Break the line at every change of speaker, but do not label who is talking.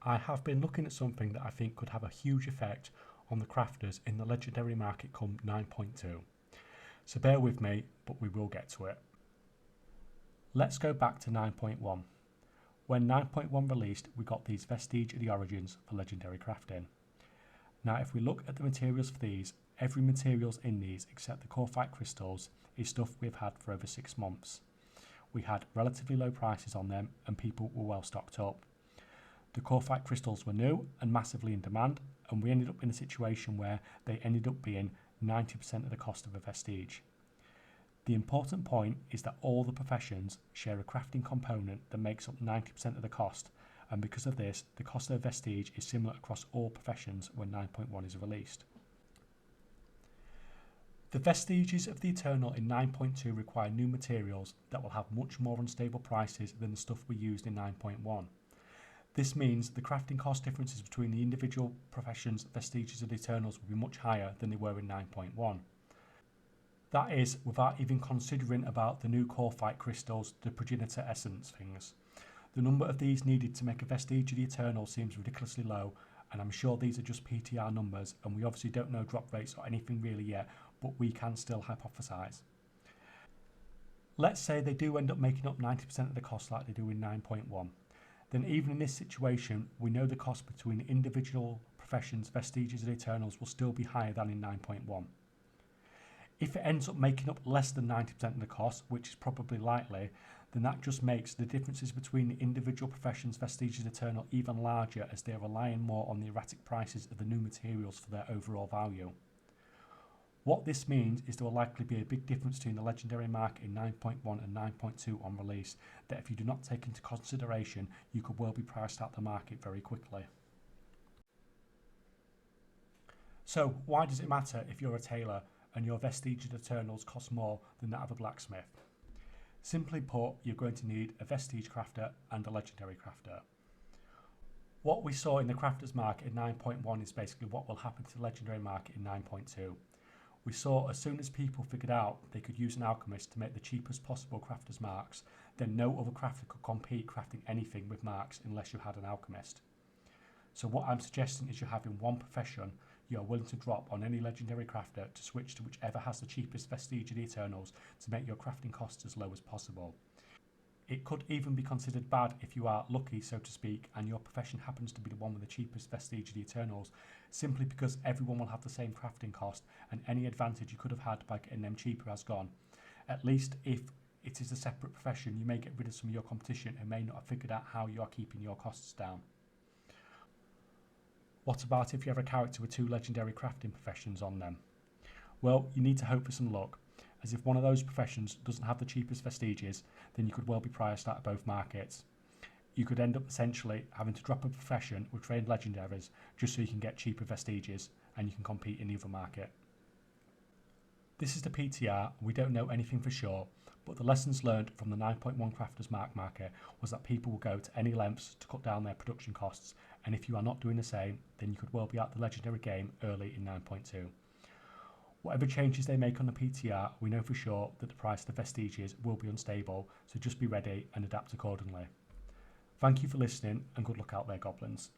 I have been looking at something that I think could have a huge effect on the crafters in the legendary market come 9.2. So bear with me, but we will get to it. Let's go back to 9.1. When 9.1 released, we got these Vestige of the Origins for legendary crafting. Now if we look at the materials for these, every materials in these except the Corphite crystals is stuff we've had for over 6 months. We had relatively low prices on them and people were well stocked up. The Corphite crystals were new and massively in demand, and we ended up in a situation where they ended up being 90% of the cost of a Vestige. The important point is that all the professions share a crafting component that makes up 90% of the cost, and because of this, the cost of a Vestige is similar across all professions when 9.1 is released. The Vestiges of the Eternal in 9.2 require new materials that will have much more unstable prices than the stuff we used in 9.1. This means the crafting cost differences between the individual professions' Vestiges of the Eternals will be much higher than they were in 9.1. That is, without even considering about the new Corphite crystals, the progenitor essence things. The number of these needed to make a Vestige of the Eternal seems ridiculously low, and I'm sure these are just PTR numbers, and we obviously don't know drop rates or anything really yet, but we can still hypothesize. Let's say they do end up making up 90% of the cost like they do in 9.1. Then even in this situation, we know the cost between the individual professions' Vestiges of the Eternals will still be higher than in 9.1. If it ends up making up less than 90% of the cost, which is probably likely, then that just makes the differences between the individual professions' Vestiges of the Eternal even larger, as they are relying more on the erratic prices of the new materials for their overall value. What this means is there will likely be a big difference between the legendary market in 9.1 and 9.2 on release, that if you do not take into consideration, you could well be priced out the market very quickly. So why does it matter if you're a tailor and your Vestige of the Eternals cost more than that of a blacksmith? Simply put, you're going to need a Vestige crafter and a legendary crafter. What we saw in the crafters market in 9.1 is basically what will happen to the legendary market in 9.2. We saw as soon as people figured out they could use an alchemist to make the cheapest possible crafters marks, then no other crafter could compete crafting anything with marks unless you had an alchemist. So what I'm suggesting is you're having one profession you are willing to drop on any legendary crafter to switch to whichever has the cheapest Vestige of the Eternals to make your crafting costs as low as possible. It could even be considered bad if you are lucky, so to speak, and your profession happens to be the one with the cheapest Vestige of the Eternals, simply because everyone will have the same crafting cost and any advantage you could have had by getting them cheaper has gone. At least if it is a separate profession, you may get rid of some of your competition and may not have figured out how you are keeping your costs down. What about if you have a character with 2 legendary crafting professions on them? Well, you need to hope for some luck, as if one of those professions doesn't have the cheapest Vestiges, then you could well be priced out of both markets. You could end up essentially having to drop a profession with trained legendaries just so you can get cheaper Vestiges and you can compete in the other market. This is the PTR, we don't know anything for sure, but the lessons learned from the 9.1 Crafters market was that people will go to any lengths to cut down their production costs, and if you are not doing the same, then you could well be out the legendary game early in 9.2. Whatever changes they make on the PTR, we know for sure that the price of the Vestiges will be unstable, so just be ready and adapt accordingly. Thank you for listening, and good luck out there, goblins.